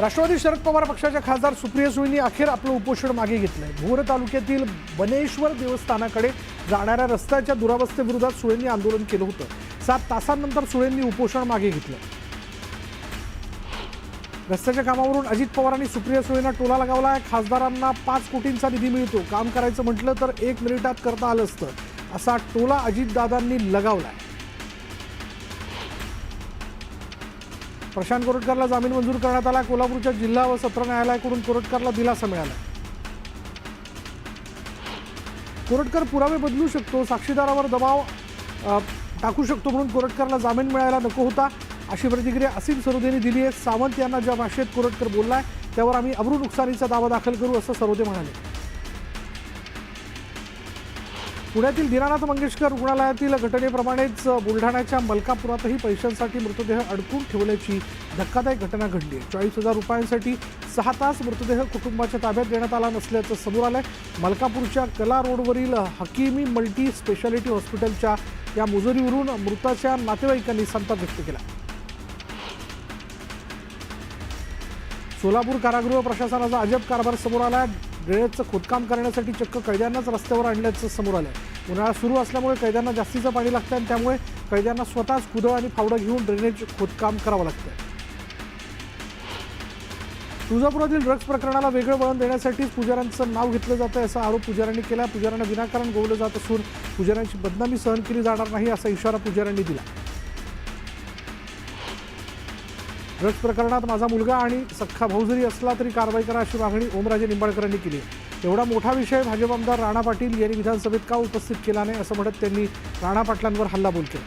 राष्ट्रवादी शरद पवार पक्षाच्या खासदार सुप्रिया सुळेंनी अखेर आपलं उपोषण मागे घेतलंय। भोर तालुक्यातील बनेश्वर देवस्थानाकडे जाणाऱ्या रस्त्याच्या दुरावस्थेविरोधात सुळेंनी आंदोलन केलं होतं। 7 तासांनंतर सुळेंनी उपोषण मागे घेतलं। रस्त्याच्या कामावरून अजित पवारांनी सुप्रिया सुळेंना टोला लगावलाय। खासदारांना 5 कोटींचा निधी मिळतो, काम करायचं म्हटलं तर 1 मिनिटात करता आलं असतं, असा टोला अजितदादांनी लगावलाय। प्रशांत कोरटकरला जामीन मंजूर करण्यात आला। कोल्हापूरच्या जिल्हा व सत्र न्यायालयाकडून कोरटकरला दिलासा मिळाला। कोरटकर पुरावे बदलू शकतो, साक्षीदारावर दबाव टाकू शकतो म्हणून कोरटकरला जामीन मिळायला नको होता, अशी प्रतिक्रिया असीम सरोदेंनी दिली आहे। सावंत यांना ज्या भाषेत कोरटकर बोललाय त्यावर आम्ही अब्रू नुकसानीचा दावा दाखल करू, असं सरोदे म्हणाले। पुण्यातील दीनानाथ मंगेशकर रुग्णालयातील घटनेप्रमाणेच बुलढाण्याच्या मलकापुरातही पैशांसाठी मृतदेह अडकून ठेवल्याची धक्कादायक घटना घडली आहे। 40,000 रुपयांसाठी 6 तास मृतदेह कुटुंबाच्या ताब्यात देण्यात आला नसल्याचं समोर आलंय। मलकापूरच्या कला रोडवरील हकीमी मल्टी स्पेशालिटी हॉस्पिटलच्या या मुजोरीवरून मृताच्या नातेवाईकांनी संताप व्यक्त केला। सोलापूर कारागृह प्रशासनाचा अजब कारभार समोर आला। ड्रेनेजचं खोदकाम करण्यासाठी चक्क कैद्यांनाच रस्त्यावर आणल्याचं समोर आलंय। उन्हाळा सुरू असल्यामुळे कैद्यांना जास्तीचं पाणी लागतं आणि त्यामुळे कैद्यांना स्वतःच कुदळ आणि फावडं घेऊन ड्रेनेज खोदकाम करावं लागतंय। तुळजापुरातील ड्रग्ज प्रकरणाला वेगळं वळण देण्यासाठी पुजाऱ्यांचं नाव घेतलं जातं, असा आरोप पुजाऱ्यांनी केला। पुजाऱ्यांना विनाकारण गोवलं जात असून पुजाऱ्यांची बदनामी सहन केली जाणार नाही, असा इशारा पुजाऱ्यांनी दिला। ड्रग्ज प्रकरणात माझा मुलगा आणि सख्खा भाऊ जरी असला तरी कारवाई करा, अशी मागणी ओमराजे निंबाळकरांनी केली। एवढा मोठा विषय भाजप आमदार राणा पाटील यांनी विधानसभेत का उपस्थित केला नाही, असं म्हणत त्यांनी राणा पाटलांवर हल्लाबोल केला।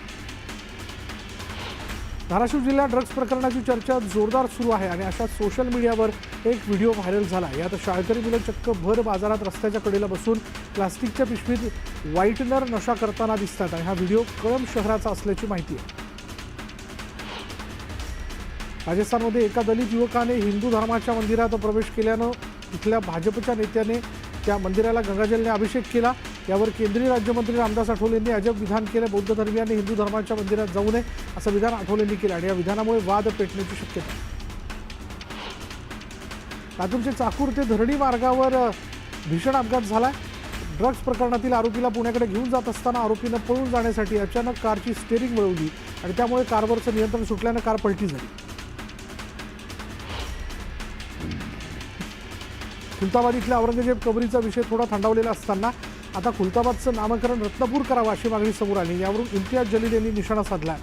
धाराशिव जिल्ह्यात ड्रग्ज प्रकरणाची चर्चा जोरदार सुरू आहे आणि अशा सोशल मीडियावर एक व्हिडिओ व्हायरल झाला। यात शाळकरी मुलं चक्क भर बाजारात रस्त्याच्या कडेला बसून प्लास्टिकच्या पिशवीत व्हाईटनर नशा करताना दिसतात आणि हा व्हिडिओ कळंब शहराचा असल्याची माहिती आहे। राजस्थानमध्ये एका दलित युवकाने हिंदू धर्माच्या मंदिरात प्रवेश केल्यानं तिथल्या भाजपच्या नेत्याने त्या मंदिराला गंगाजलने अभिषेक केला। यावर केंद्रीय राज्यमंत्री रामदास आठवलेंनी अजब विधान केलं। बौद्ध धर्मीयांनी हिंदू धर्माच्या मंदिरात जाऊ नये, असं विधान आठवलेंनी केलं आणि या विधानामुळे वाद पेटण्याची शक्यता आहे। लातूरचे चाकूर ते धरणी मार्गावर भीषण अपघात झाला। ड्रग्ज प्रकरणातील आरोपीला पुण्याकडे घेऊन जात असताना आरोपीनं पळून जाण्यासाठी अचानक कारची स्टेअरिंग वळवली आणि त्यामुळे कारवरचं नियंत्रण सुटल्यानं कार पलटी झाली। खुलताबाद इथल्या औरंगजेब कबरीचा विषय थोडा थंडावलेला असताना आता खुलताबादचं नामकरण रत्नपूर करावं, अशी मागणी समोर आली। यावरून इम्तियाज जलील यांनी निशाणा साधला।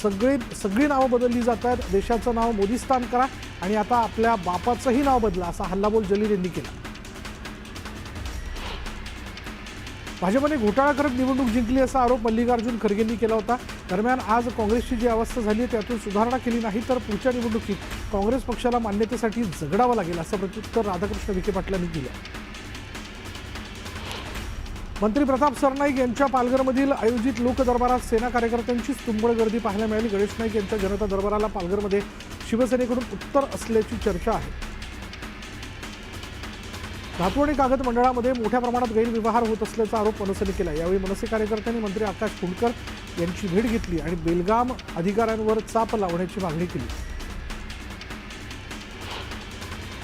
सगळी नावं बदलली जात आहेत, देशाचं नाव मोदीस्तान करा आणि आता आपल्या बापाचंही नाव बदला, असा हल्लाबोल जलील यांनी केला। भाजपने घोटाळा करत निवडणूक जिंकली, असा आरोप मल्लिकार्जुन खरगेंनी केला होता। दरम्यान आज काँग्रेसची जी अवस्था झाली आहे त्यातून सुधारणा केली नाही तर पुढच्या निवडणुकीत काँग्रेस पक्षाला मान्यतेसाठी झगडावं लागेल, असं प्रत्युत्तर राधाकृष्ण विखे पाटलांनी दिलं। मंत्री प्रताप सरनाईक यांच्या पालघरमधील आयोजित लोकदरबारात सेना कार्यकर्त्यांचीच तुंबळ गर्दी पाहायला मिळाली। गणेश नाईक यांच्या जनता दरबाराला पालघरमध्ये शिवसेनेकडून उत्तर असल्याची चर्चा आहे। धातू आणि कागद मंडळामध्ये मोठ्या प्रमाणात गैरव्यवहार होत असल्याचा आरोप मनसेने केला। यावेळी मनसे कार्यकर्त्यांनी मंत्री आकाश फुंडकर यांची भेट घेतली आणि बेलगाम अधिकाऱ्यांवर चाप लावण्याची मागणी केली।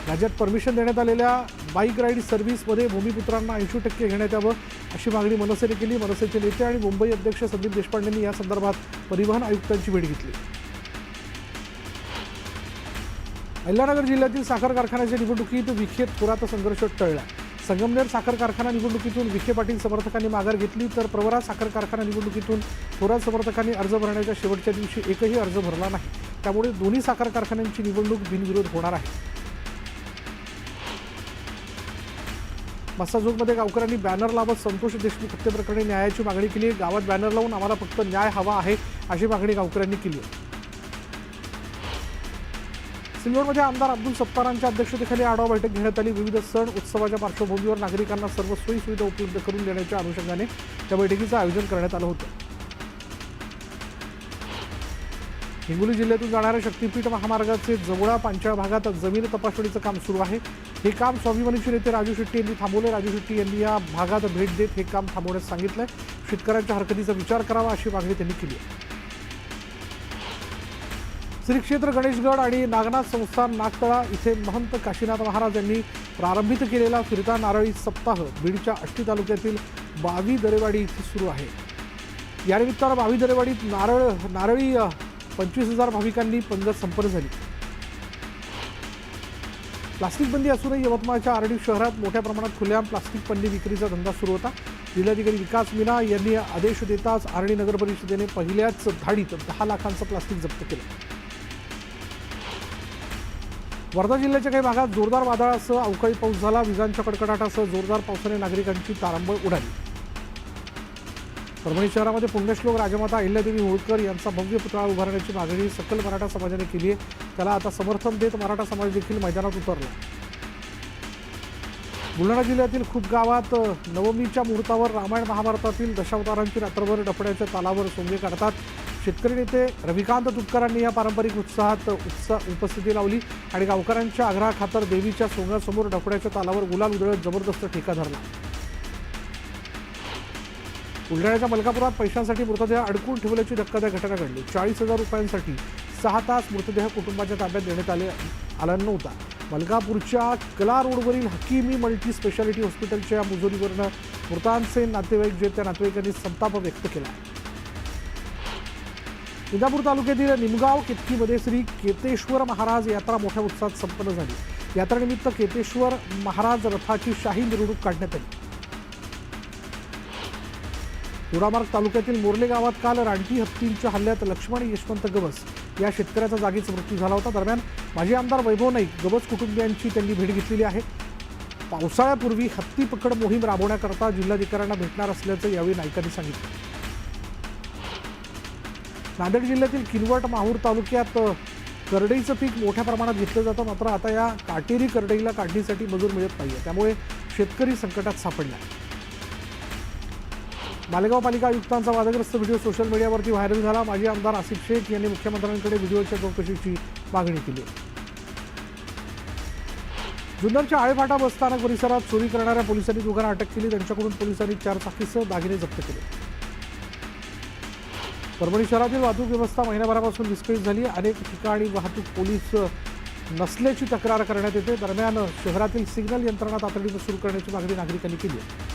राज्यात परमिशन देण्यात आलेल्या बाईक राईड सर्व्हिसमध्ये भूमिपुत्रांना 80% घेण्यात यावं, अशी मागणी मनसेने केली। मनसेचे नेते आणि मुंबई अध्यक्ष संदीप देशपांडेंनी या संदर्भात परिवहन आयुक्तांची भेट घेतली। अहिल्यानगर जिल्ह्यातील साखर कारखान्याच्या निवडणुकीत विखे थोरात संघर्ष टळला। संगमनेर साखर कारखाना निवडणुकीतून विखे पाटील समर्थकांनी माघार घेतली तर प्रवरा साखर कारखाना निवडणुकीतून थोरात समर्थकांनी अर्ज भरण्याच्या शेवटच्या दिवशी एकही अर्ज भरला नाही, त्यामुळे दोन्ही साखर कारखान्यांची निवडणूक बिनविरोध होणार आहे। मस्साजोगमध्ये गावकऱ्यांनी बॅनर लावत संतोष देशमुख हत्येप्रकरणी न्यायाची मागणी केली। गावात बॅनर लावून आम्हाला फक्त न्याय हवा आहे, अशी मागणी गावकऱ्यांनी केली आहे। सिल्लोडमध्ये आमदार अब्दुल सत्तारांच्या अध्यक्षतेखाली आढावा बैठक घेण्यात आली। विविध सण उत्सवाच्या पार्श्वभूमीवर नागरिकांना सर्व सोयी सुविधा उपलब्ध करून देण्याच्या अनुषंगाने त्या बैठकीचं आयोजन करण्यात आलं होतं। हिंगोली जिल्ह्यातून जाणाऱ्या शक्तीपीठ महामार्गाचे जवळा पांचाळ भागात जमीन तपासणीचं काम सुरू आहे। हे काम स्वाभिमानीचे नेते राजू शेट्टी यांनी थांबवले। राजू शेट्टी यांनी या भागात भेट देत हे काम थांबवण्यास सांगितलंय। शेतकऱ्यांच्या हरकतीचा विचार करावा, अशी मागणी त्यांनी केली आहे। श्री क्षेत्र गणेशगड आणि नागनाथ संस्थान नागतळा इथे महंत काशीनाथ महाराज यांनी प्रारंभित केलेला फिरता नारळी सप्ताह बीडच्या आष्टी तालुक्यातील बावी दरेवाडी इथे सुरू आहे। या निमित्तानं बावी दरेवाडीत नारळी 25,000 भाविकांनी पंगत संपन्न झाली। प्लास्टिक बंदी असूनही यवतमाळच्या आर्डी शहरात मोठ्या प्रमाणात खुलेआम प्लास्टिक पन्नी विक्रीचा धंदा सुरू होता। जिल्हाधिकारी विकास मीना यांनी आदेश देताच आर्डी नगर परिषदेने पहिल्याच धाडीत 10 लाखांचं प्लास्टिक जप्त केलं। वर्धा जिल्ह्याच्या काही भागात जोरदार वादळासह अवकाळी पाऊस झाला। विजांच्या कडकडाटासह जोरदार पावसाने नागरिकांची तारांबळ उडाली। परभणी शहरामध्ये पुण्यश्लोक राजमाता अहिल्यादेवी होळकर यांचा भव्य पुतळा उभारण्याची मागणी सकल मराठा समाजाने केली आहे। त्याला आता समर्थन देत मराठा समाज देखील मैदानात उतरला। बुलढाणा जिल्ह्यातील खूप गावात नवमीच्या मुहूर्तावर रामायण महाभारतातील दशावतारांची रात्रभर डफड्याच्या तालावर सोंगे काढतात। शेतकरी नेते रविकांत तुपकरांनी या पारंपरिक उत्साहात उपस्थिती लावली आणि गावकऱ्यांच्या आग्रहाखातर देवीच्या सोंगासमोर डफड्याच्या तालावर गुलाल उधळत जबरदस्त ठेका धरला। बुलढाण्याच्या मलकापुरात पैशांसाठी मृतदेह अडकून ठेवल्याची धक्कादायक घटना घडली। 40,000 रुपयांसाठी 6 तास मृतदेह कुटुंबाच्या ताब्यात देण्यात आला नव्हता। मलकापूरच्या कला रोडवरील हकीमी मल्टी स्पेशालिटी हॉस्पिटलच्या मुजोरीवरनं मृतांचे नातेवाईक जे त्या नातेवाईकांनी संताप व्यक्त केला। इंदापूर तालुक्यातील निमगाव केतकीमध्ये श्री केतेश्वर महाराज यात्रा मोठ्या उत्साहात संपन्न झाली। यात्रेनिमित्त केतेश्वर महाराज रथाची शाही मिरवणूक काढण्यात आली। दोडामार्ग तालुक्यातील मोर्ले गावात काल रानटी हत्तींच्या हल्ल्यात लक्ष्मण यशवंत गवस या शेतकऱ्याचा जागीच मृत्यू झाला होता। दरम्यान माजी आमदार वैभव नाईक गवस कुटुंबियांची त्यांनी भेट घेतलेली आहे। पावसाळ्यापूर्वी हत्ती पकड मोहीम राबवण्याकरता जिल्हाधिकाऱ्यांना भेटणार असल्याचं यावेळी नाईकांनी सांगितलं। नांदेड जिल्ह्यातील किनवट माहूर तालुक्यात करडईचं पीक मोठ्या प्रमाणात घेतलं जातं, मात्र आता या काटेरी करडईला काढणीसाठी मजूर मिळत नाहीये, त्यामुळे शेतकरी संकटात सापडला। मालेगाव पालिका आयुक्तांचा वादग्रस्त व्हिडिओ सोशल मीडियावरती व्हायरल झाला। माजी आमदार आसिफ शेख यांनी मुख्यमंत्र्यांकडे व्हिडिओच्या चौकशीची मागणी केली। जुन्नरच्या आळेफाटा बसस्थानक परिसरात चोरी करणाऱ्या पोलिसांनी दोघांना अटक केली। त्यांच्याकडून पोलिसांनी 4 चाकीसह दागिने जप्त केले। परभणी शहरातील वाहतूक व्यवस्था महिन्याभरापासून विस्कळीत झाली। अनेक ठिकाणी वाहतूक पोलीस नसल्याची तक्रार करण्यात येते। दरम्यान शहरातील सिग्नल यंत्रणा तातडीने सुरू करण्याची मागणी नागरिकांनी केली आहे।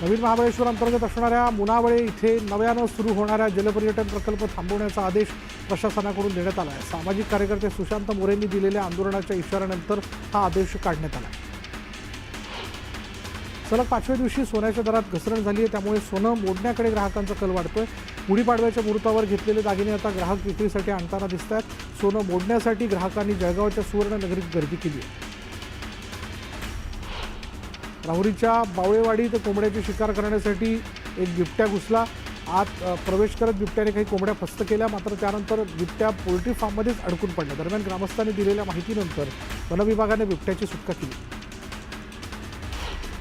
नवीन महाबळेश्वर अंतर्गत असणाऱ्या मुनावळे इथे नव्यानं सुरू होणाऱ्या जलपर्यटन प्रकल्प थांबवण्याचा आदेश प्रशासनाकडून देण्यात आला आहे। सामाजिक कार्यकर्ते सुशांत मोरेंनी दिलेल्या आंदोलनाच्या इशाऱ्यानंतर हा आदेश काढण्यात आला। सलग 5व्या दिवशी सोन्याच्या दरात घसरण झाली आहे, त्यामुळे सोनं मोडण्याकडे ग्राहकांचा कल वाढतोय। गुढीपाडव्याच्या मुहूर्तावर घेतलेले दागिने आता ग्राहक विक्रीसाठी आणताना दिसत आहेत। सोनं मोडण्यासाठी ग्राहकांनी जळगावच्या सुवर्णनगरीत गर्दी केली आहे। राहुरीच्या बावळेवाडीत कोंबड्याची शिकार करण्यासाठी एक बिबट्या घुसला। आत प्रवेश करत बिबट्याने काही कोंबड्या फस्त केल्या, मात्र त्यानंतर बिबट्या पोल्ट्री फार्ममध्येच अडकून पडला। दरम्यान ग्रामस्थांनी दिलेल्या माहितीनंतर वनविभागाने बिबट्याची सुटका केली।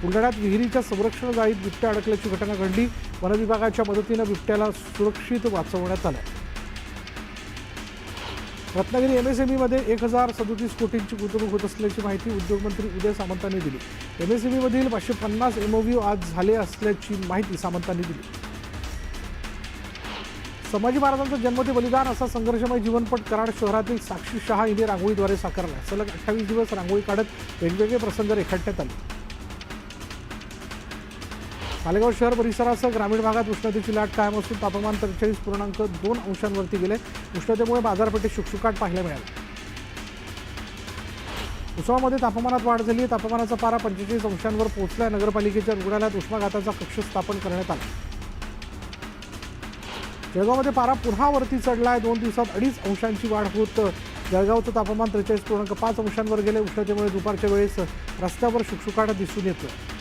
बुलढाण्यात विहिरीच्या संरक्षण जाळीत बिबट्या अडकल्याची घटना घडली। वनविभागाच्या मदतीनं बिबट्याला सुरक्षित वाचवण्यात आलं। रत्नागिरी एमएसएमईमध्ये 1037 कोटींची गुंतवणूक होत असल्याची माहिती उद्योगमंत्री उदय सामंतांनी दिली। एमएसएमईमधील 550 MOU आज झाले असल्याची माहिती सामंतांनी दिली। संभाजी महाराजांचा जन्म ते बलिदान असा संघर्षमय जीवनपट कराड शहरातील साक्षी शहा हिने रांगोळीद्वारे साकारला। सलग 28 दिवस रांगोळी काढत वेगवेगळे प्रसंग रेखाटण्यात आले। मालेगाव शहर परिसरासह ग्रामीण भागात उष्णतेची लाट कायम असून तापमान 43.2 अंशांवरती गेले। उष्णतेमुळे बाजारपेठेत शुकशुकाट पाहायला मिळाला। उस्मानामध्ये तापमानात वाढ झाली आहे। तापमानाचा पारा 45 अंशांवर पोहोचला। नगरपालिकेच्या रुग्णालयात उष्माघाताचा कक्ष स्थापन करण्यात आला। जळगावमध्ये पारा पुन्हा वरती चढलाय। 2 दिवसात 2.5 अंशांची वाढ होत जळगावचं तापमान 43.5 अंशांवर गेले। उष्णतेमुळे दुपारच्या वेळेस रस्त्यावर शुकशुकाट दिसून येतोय।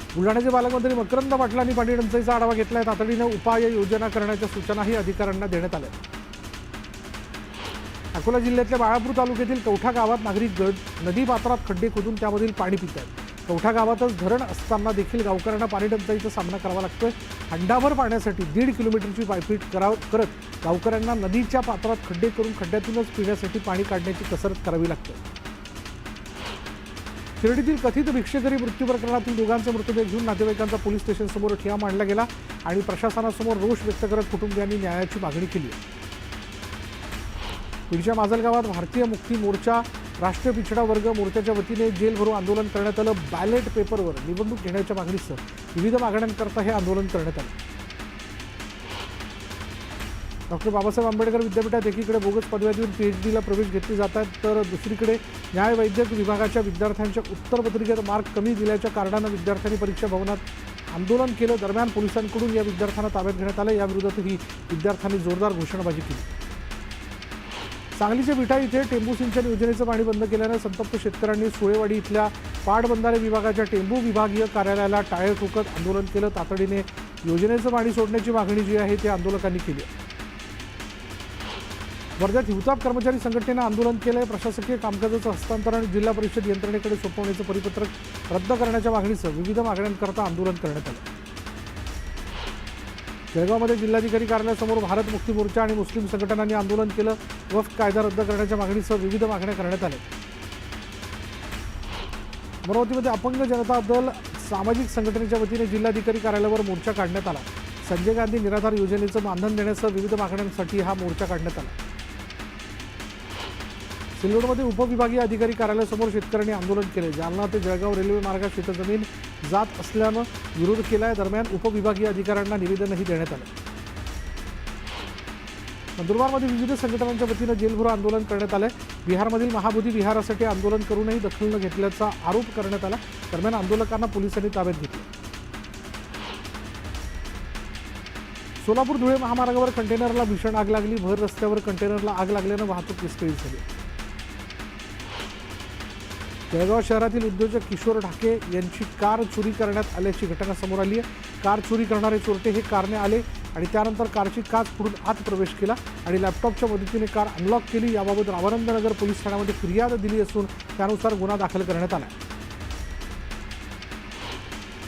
बुलढाण्याचे पालकमंत्री मकरंद पाटलांनी पाणी टंचाईचा आढावा घेतलाय। तातडीने उपाय योजना करण्याच्या सूचनाही अधिकाऱ्यांना देण्यात आल्या। अकोला जिल्ह्यातल्या बाळापूर तालुक्यातील कवठा गावात नागरिक नदी पात्रात खड्डे खोदून त्यामधील पाणी पित आहेत। कवठा गावातच धरण असताना देखील गावकऱ्यांना पाणी टंचाईचा सामना करावा लागतोय। हंडाभर पाण्यासाठी 1.5 किलोमीटरची पायपीट करत गावकऱ्यांना नदीच्या पात्रात खड्डे करून खड्ड्यातूनच पिण्यासाठी पाणी काढण्याची कसरत करावी लागते। शिर्डीतील कथित भिक्षेकरी मृत्यू प्रकरणातील दोघांचे मृतदेह घेऊन नातेवाईकांचा पोलीस स्टेशनसमोर ठिय्या मांडला गेला आणि प्रशासनासमोर रोष व्यक्त करत कुटुंबियांनी न्यायाची मागणी केली आहे. बीडच्या माजलगावात भारतीय मुक्ती मोर्चा राष्ट्रीय पिछडा वर्ग मोर्चाच्या वतीने जेल भरो आंदोलन करण्यात आलं. बॅलेट पेपरवर निवडणूक घेण्याच्या मागणीसह विविध मागण्यांकरता हे आंदोलन करण्यात आलं. डॉक्टर बाबासाहेब आंबेडकर विद्यापीठात एकीकडे बोगस पदव्या देऊन PhDला प्रवेश घेतले जातात, तर दुसरीकडे न्याय वैद्यक विभागाच्या विद्यार्थ्यांच्या उत्तरपत्रिकेत मार्क कमी दिल्याच्या कारणानं विद्यार्थ्यांनी परीक्षा भवनात आंदोलन केलं. दरम्यान पोलिसांकडून या विद्यार्थ्यांना ताब्यात घेण्यात आलं. याविरोधातही विद्यार्थ्यांनी जोरदार घोषणाबाजी केली. सांगलीच्या विटा इथे टेंबू सिंचन योजनेचं पाणी बंद केल्यानं संतप्त शेतकऱ्यांनी सुळेवाडी इथल्या पाटबंधारे विभागाच्या टेंबू विभागीय कार्यालयाला टाळे ठोकत आंदोलन केलं. तातडीने योजनेचं पाणी सोडण्याची मागणी जी आहे ते आंदोलकांनी केली. वर्ध्यात हिवताप कर्मचारी संघटनेनं आंदोलन केलंय. प्रशासकीय कामकाजाचं हस्तांतरण जिल्हा परिषद यंत्रणेकडे सोपवण्याचं परिपत्रक रद्द करण्याच्या मागणीसह विविध मागण्यांकरता आंदोलन करण्यात आलं. जळगावमध्ये जिल्हाधिकारी कार्यालयासमोर भारत मुक्ती मोर्चा आणि मुस्लिम संघटनांनी आंदोलन केलं. वक्फ कायदा रद्द करण्याच्या मागणीसह विविध मागण्या करण्यात आल्या. अमरावतीमध्ये अपंग जनता दल सामाजिक संघटनेच्या वतीने जिल्हाधिकारी कार्यालयावर मोर्चा काढण्यात आला. संजय गांधी निराधार योजनेचं मानधन देण्यासह विविध मागण्यांसाठी हा मोर्चा काढण्यात आला. सिल्लोडमध्ये उपविभागीय अधिकारी कार्यालयासमोर शेतकऱ्यांनी आंदोलन केले. जालना ते जळगाव रेल्वे मार्गात शेतजमीन जात असल्यानं विरोध केलाय. दरम्यान उपविभागीय अधिकाऱ्यांना निवेदनही देण्यात आलं. नंदुरबारमध्ये विविध संघटनांच्या वतीनं जेलभरो आंदोलन करण्यात आलंय. बिहारमधील महाबोधी विहारासाठी आंदोलन करूनही दखल न घेतल्याचा आरोप करण्यात आला. दरम्यान आंदोलकांना पोलिसांनी ताब्यात घेतलं. सोलापूर धुळे महामार्गावर कंटेनरला भीषण आग लागली. भर रस्त्यावर कंटेनरला आग लागल्यानं वाहतूक विस्कळीत झाली. जळगाव शहरातील उद्योजक किशोर ढाके यांची कार चोरी करण्यात आल्याची घटना समोर आली आहे. कार चोरी करणारे चोरटे हे कारने आले आणि त्यानंतर कारची काच फोडून आत प्रवेश केला आणि लॅपटॉपच्या मदतीने कार अनलॉक केली. याबाबत रामानंदनगर पोलीस ठाण्यामध्ये फिर्याद दिली असून त्यानुसार गुन्हा दाखल करण्यात आला.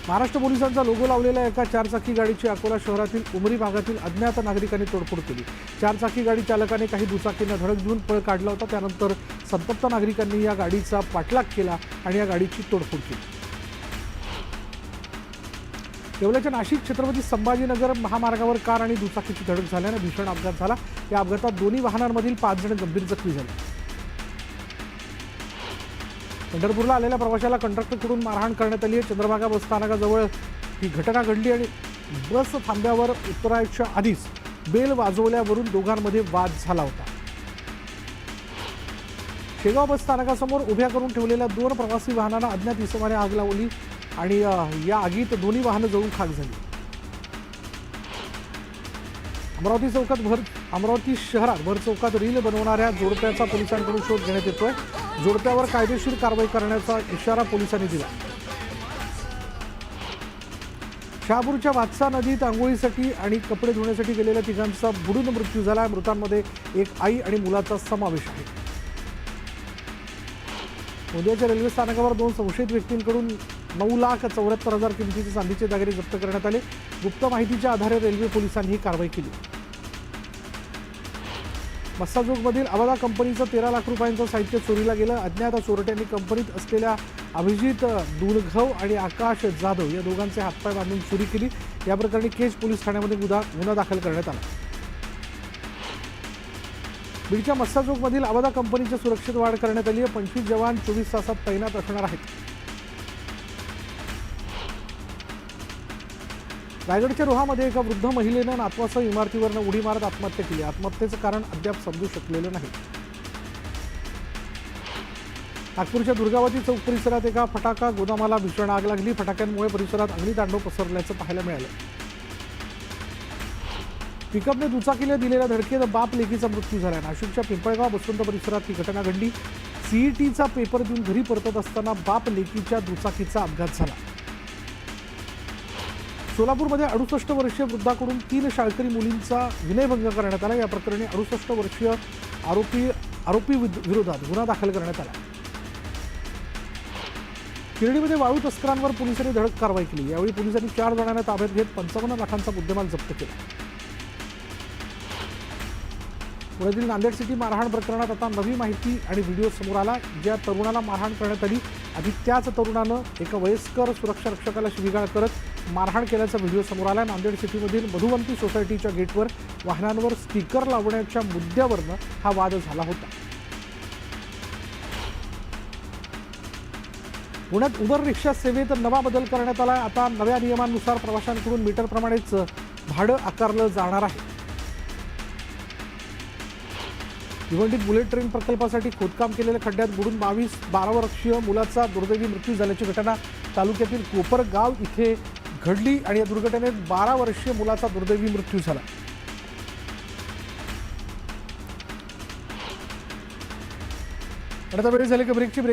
महाराष्ट्र पोलिसांचा लोगो लावलेल्या एका चारचाकी गाडीची अकोला शहरातील उमरी भागातील अज्ञात नागरिकांनी तोडफोड केली. चारचाकी गाडी चालकाने काही दुचाकींना धडक देऊन पळ काढला होता. त्यानंतर संतप्त नागरिकांनी या गाडीचा पाठलाग केला आणि या गाडीची तोडफोड केली. येवल्याच्या नाशिक छत्रपती संभाजीनगर महामार्गावर कार आणि दुचाकीची धडक झाल्यानं भीषण अपघात झाला. या अपघातात दोन्ही वाहनांमधील 5 जण गंभीर जखमी झाले. पंढरपूरला आलेल्या प्रवाशाला कंडक्टरकडून मारहाण करण्यात आली आहे. चंद्रभागा बस स्थानकाजवळ ही घटना घडली आणि बस थांब्यावर उतरायच्या आधीच बेल वाजवल्यावरून दोघांमध्ये वाद झाला होता. शेगाव बस स्थानकासमोर उभ्या करून ठेवलेल्या 2 प्रवासी वाहनांना अज्ञात इसमाने आग लावली आणि या आगीत दोन्ही वाहनं जळून खाक झाली. अमरावती शहरात भर चौकात रील बनवणाऱ्या जोडप्याचा पोलिसांकडून शोध घेण्यात येतोय. जोडप्यावर कायदेशीर कारवाई करण्याचा इशारा पोलिसांनी दिला. शहापूरच्या वात्सा नदीत आंघोळीसाठी आणि कपडे धुण्यासाठी गेलेल्या तिघांचा बुडून मृत्यू झाला. मृतांमध्ये एक आई आणि मुलाचा समावेश आहे. गोंदियाच्या रेल्वे स्थानकावर 2 संशयित व्यक्तींकडून 9,74,000 किमतीचे चांदीचे दागिने जप्त करण्यात आले. गुप्त माहितीच्या आधारे रेल्वे पोलिसांनी ही कारवाई केली. मस्साजोगमधील अवादा कंपनीचं 13 लाख रुपयांचं साहित्य चोरीला गेलं. अज्ञात चोरट्यांनी कंपनीत असलेल्या अभिजित दुलघव आणि आकाश जाधव या दोघांचे हातपाय बांधून चोरी केली. या प्रकरणी केज पोलीस ठाण्यामध्ये गुन्हा दाखल करण्यात आला. बीडच्या मस्साजोगमधील अवादा कंपनीच्या सुरक्षेत वाढ करण्यात आली आहे. 25 जवान 24 तासात तैनात असणार आहेत. रायगडच्या रोहामध्ये एका वृद्ध महिलेनं नातवासह इमारतीवरनं उडी मारत आत्महत्या केली. आत्महत्येचं कारण अद्याप समजू शकलेलं नाही. नागपूरच्या दुर्गावती चौक परिसरात एका फटाका गोदामाला भीषण आग लागली. फटाक्यांमुळे परिसरात अग्नितांडव पसरल्याचं पाहायला मिळालं. पिकअपने दुचाकीला दिलेल्या धडकेत बाप लेकीचा मृत्यू झाला. नाशिकच्या पिंपळगाव बसवंत परिसरात ही घटना घडली. CETचा पेपर देऊन घरी परतत असताना बाप लेकीच्या दुचाकीचा अपघात झाला. सोलापूरमध्ये 68 वर्षीय वृद्धाकडून 3 शाळकरी मुलींचा विनयभंग करण्यात आला. या प्रकरणी 68 वर्षीय आरोपी विरोधात गुन्हा दाखल करण्यात आला. शिर्डीमध्ये वाळू तस्करांवर पोलिसांनी धडक कारवाई केली. यावेळी पोलिसांनी 4 जणांना ताब्यात घेत 55 लाखांचा मुद्देमाल जप्त केला. पुण्यातील नांदेड सिटी मारहाण प्रकरणात आता नवी माहिती आणि व्हिडिओ समोर आला. ज्या तरुणाला मारहाण करण्यात आली आधी त्याच तरुणानं एका वयस्कर सुरक्षा रक्षकाला शिवीगाळ करत मारहाण केल्याचा व्हिडिओ समोर आला. नांदेड सिटीमधील मधुवंती सोसायटीच्या गेटवर वाहनांवर स्टिकर लावण्याच्या मुद्द्यावरनं हा वाद झाला होता. पुण्यात उबर रिक्षा सेवेत नवा बदल करण्यात आला. आता नव्या नियमांनुसार प्रवाशांकडून मीटरप्रमाणेच भाडं आकारलं जाणार आहे. भिवंडीत बुलेट ट्रेन प्रकल्पासाठी खोदकाम केलेल्या खड्ड्यात बुडून 12 वर्षीय मुलाचा दुर्दैवी मृत्यू झाल्याची घटना तालुक्यातील कोपरगाव इथे घडली आणि या दुर्घटनेत 12 वर्षीय मुलाचा दुर्दैवी मृत्यू झाला. आता वेळ झाली की ब्रेकची.